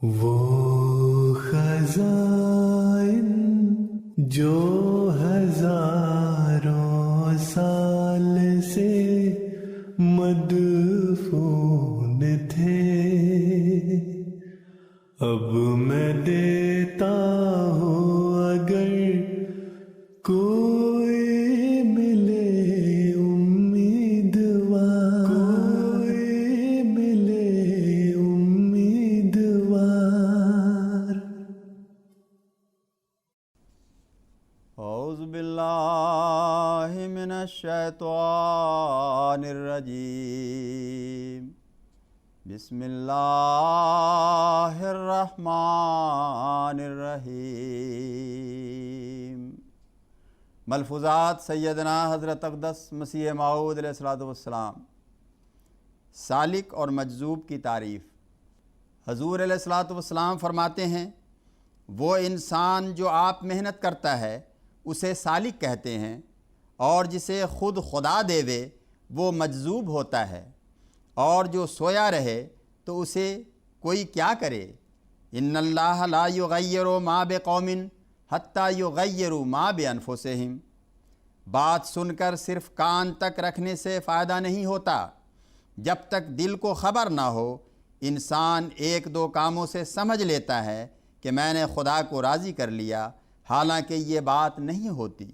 وہ خزائن جو ہزاروں سال سے مدفون تھے، اب میں دیتا ہوں اگر کوئی ملے امیدوار، کوئی ملے امیدوار۔ اعوذ باللہ من الشیطان الرجیم، بسم اللہ الرحمن الرحیم۔ ملفوظات سیدنا حضرت اقدس مسیح موعود علیہ السلام۔ سالک اور مجذوب کی تعریف۔ حضور علیہ السلام فرماتے ہیں، وہ انسان جو آپ محنت کرتا ہے اسے سالک کہتے ہیں، اور جسے خود خدا دیوے وہ مجذوب ہوتا ہے، اور جو سویا رہے تو اسے کوئی کیا کرے۔ ان اللہ لا یغیر ما بقوم حتی یغیروا ما بانفسہم۔ بات سن کر صرف کان تک رکھنے سے فائدہ نہیں ہوتا، جب تک دل کو خبر نہ ہو انسان ایک دو کاموں سے سمجھ لیتا ہے کہ میں نے خدا کو راضی کر لیا، حالانکہ یہ بات نہیں ہوتی۔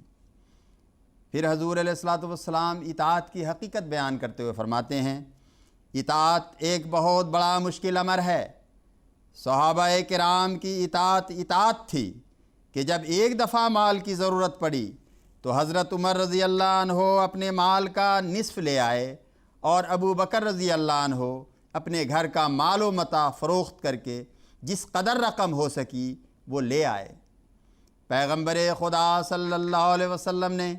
پھر حضور علیہ السلام اطاعت کی حقیقت بیان کرتے ہوئے فرماتے ہیں، اطاعت ایک بہت بڑا مشکل امر ہے۔ صحابہ کرام کی اطاعت تھی کہ جب ایک دفعہ مال کی ضرورت پڑی تو حضرت عمر رضی اللہ عنہ اپنے مال کا نصف لے آئے، اور ابو بکر رضی اللہ عنہ اپنے گھر کا مال و متاع فروخت کر کے جس قدر رقم ہو سکی وہ لے آئے۔ پیغمبر خدا صلی اللہ علیہ وسلم نے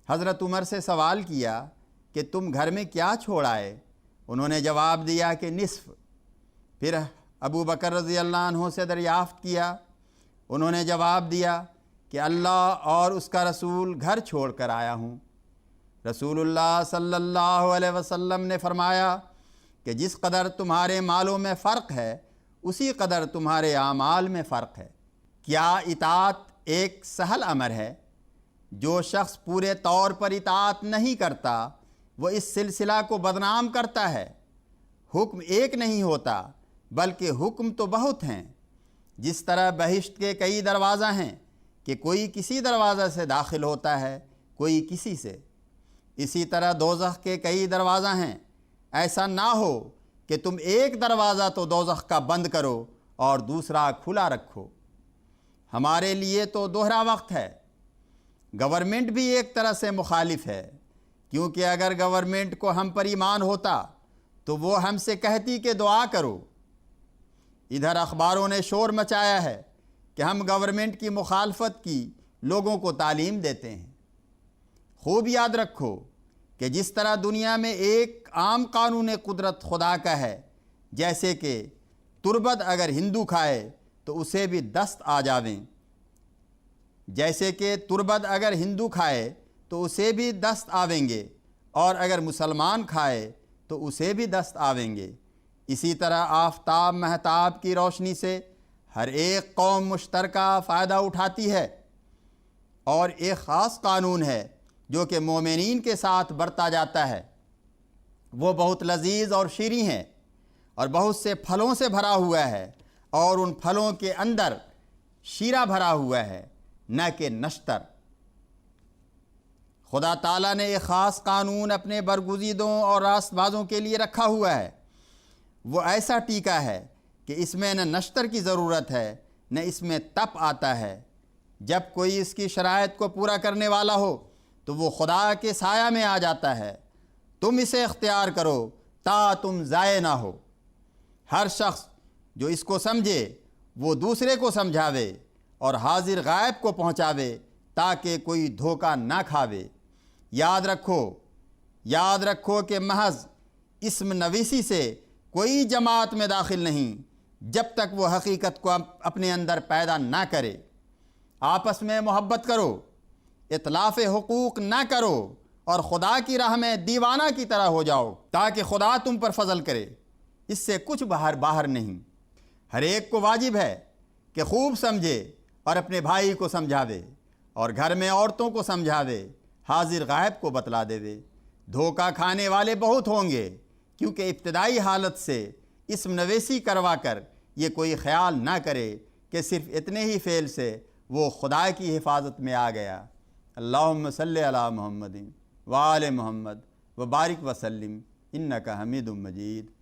حضرت عمر سے سوال کیا کہ تم گھر میں کیا چھوڑ آئے؟ انہوں نے جواب دیا کہ نصف۔ پھر ابو بکر رضی اللہ عنہ سے دریافت کیا، انہوں نے جواب دیا کہ اللہ اور اس کا رسول گھر چھوڑ کر آیا ہوں۔ رسول اللہ صلی اللہ علیہ وسلم نے فرمایا کہ جس قدر تمہارے مالوں میں فرق ہے اسی قدر تمہارے اعمال میں فرق ہے۔ کیا اطاعت ایک سہل امر ہے؟ جو شخص پورے طور پر اطاعت نہیں کرتا وہ اس سلسلہ کو بدنام کرتا ہے۔ حکم ایک نہیں ہوتا بلکہ حکم تو بہت ہیں۔ جس طرح بہشت کے کئی دروازہ ہیں کہ کوئی کسی دروازہ سے داخل ہوتا ہے، کوئی کسی سے، اسی طرح دوزخ کے کئی دروازہ ہیں۔ ایسا نہ ہو کہ تم ایک دروازہ تو دوزخ کا بند کرو اور دوسرا کھلا رکھو۔ ہمارے لیے تو دوہرا وقت ہے۔ گورنمنٹ بھی ایک طرح سے مخالف ہے، کیونکہ اگر گورنمنٹ کو ہم پر ایمان ہوتا تو وہ ہم سے کہتی کہ دعا کرو۔ ادھر اخباروں نے شور مچایا ہے کہ ہم گورنمنٹ کی مخالفت کی لوگوں کو تعلیم دیتے ہیں۔ خوب یاد رکھو کہ جس طرح دنیا میں ایک عام قانون قدرت خدا کا ہے، جیسے کہ تربت اگر ہندو کھائے تو اسے بھی دست آ جاویں، جیسے کہ تربت اگر ہندو کھائے تو اسے بھی دست آویں گے، اور اگر مسلمان کھائے تو اسے بھی دست آویں گے، اسی طرح آفتاب مہتاب کی روشنی سے ہر ایک قوم مشترکہ فائدہ اٹھاتی ہے، اور ایک خاص قانون ہے جو کہ مومنین کے ساتھ برتا جاتا ہے۔ وہ بہت لذیذ اور شیریں ہیں اور بہت سے پھلوں سے بھرا ہوا ہے، اور ان پھلوں کے اندر شیرہ بھرا ہوا ہے، نہ کہ نشتر۔ خدا تعالیٰ نے ایک خاص قانون اپنے برگزیدوں اور راست بازوں کے لیے رکھا ہوا ہے۔ وہ ایسا ٹیکہ ہے کہ اس میں نہ نشتر کی ضرورت ہے نہ اس میں تپ آتا ہے۔ جب کوئی اس کی شرائط کو پورا کرنے والا ہو تو وہ خدا کے سایہ میں آ جاتا ہے۔ تم اسے اختیار کرو تا تم ضائع نہ ہو۔ ہر شخص جو اس کو سمجھے وہ دوسرے کو سمجھاوے اور حاضر غائب کو پہنچاوے تاکہ کوئی دھوکہ نہ کھاوے۔ یاد رکھو کہ محض اسم نویسی سے کوئی جماعت میں داخل نہیں جب تک وہ حقیقت کو اپنے اندر پیدا نہ کرے۔ آپس میں محبت کرو، اتلاف حقوق نہ کرو، اور خدا کی راہ میں دیوانہ کی طرح ہو جاؤ تاکہ خدا تم پر فضل کرے۔ اس سے کچھ باہر نہیں۔ ہر ایک کو واجب ہے کہ خوب سمجھے اور اپنے بھائی کو سمجھاوے اور گھر میں عورتوں کو سمجھاوے، حاضر غائب کو بتلا دے۔ دھوکہ کھانے والے بہت ہوں گے، کیونکہ ابتدائی حالت سے اسم نویسی کروا کر یہ کوئی خیال نہ کرے کہ صرف اتنے ہی فعل سے وہ خدا کی حفاظت میں آ گیا۔ اللہم صلی علی محمد وآل محمد وبارک وسلم انک حمید مجید۔